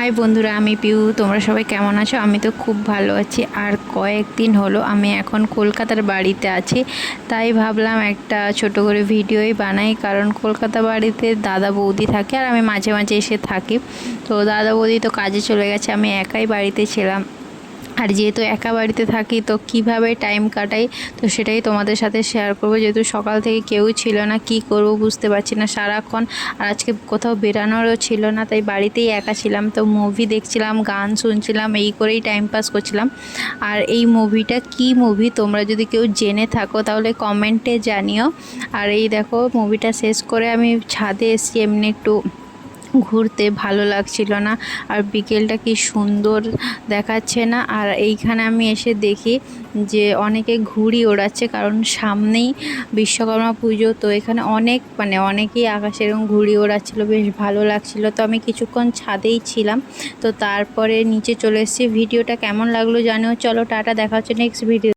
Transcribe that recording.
High বন্ধুরা, আমি পিউ। তোমরা সবাই কেমন আছো? আমি তো খুব ভালো আছি। আর কয়েকদিন হলো আমি এখন কলকাতার বাড়িতে আছি, তাই ভাবলাম একটা ছোট করে ভিডিওই বানাই। কারণ কলকাতা বাড়িতে দাদা বৌদি থাকে আর আমি মাঝে মাঝে এসে থাকি। তো দাদা বৌদি তো কাজে চলে গেছে, আমি একাই বাড়িতে ছিলাম। আর যেহেতু একা বাড়িতে থাকি তো কিভাবে টাইম কাটাই, তো সেটাই তোমাদের সাথে শেয়ার করব। যেহেতু সকাল থেকে কেউ ছিল না, কি করব বুঝতে পারছি না সারাক্ষণ। আর আজকে কোথাও বেরানোরও ছিল না, তাই বাড়িতেই একা ছিলাম। তো মুভি দেখছিলাম, গান শুনছিলাম, এই করেই টাইম পাস করছিলাম। আর এই মুভিটা কি মুভি তোমরা যদি কেউ জেনে থাকো তাহলে কমেন্টে জানিও। আর এই দেখো, মুভিটা শেষ করে আমি ছাদে এসেছি এমনি একটু ঘুরতে, ভালো লাগছিল না। আর বিকেলটা কি সুন্দর দেখাচ্ছে না? আর এইখানে আমি এসে দেখি যে অনেকে ঘুড়ি ওড়াচ্ছে, কারণ সামনেই বিশ্বকর্মা পুজো। তো এখানে অনেকেই আকাশে এরকম ঘুড়ি ওড়াচ্ছিল, বেশ ভালো লাগছিল। তো আমি কিছুক্ষণ ছাদেই ছিলাম, তো তারপরে নিচে চলে এসেছি। ভিডিওটা কেমন লাগলো জানিও। চলো টাটা, দেখা হচ্ছে নেক্সট ভিডিও।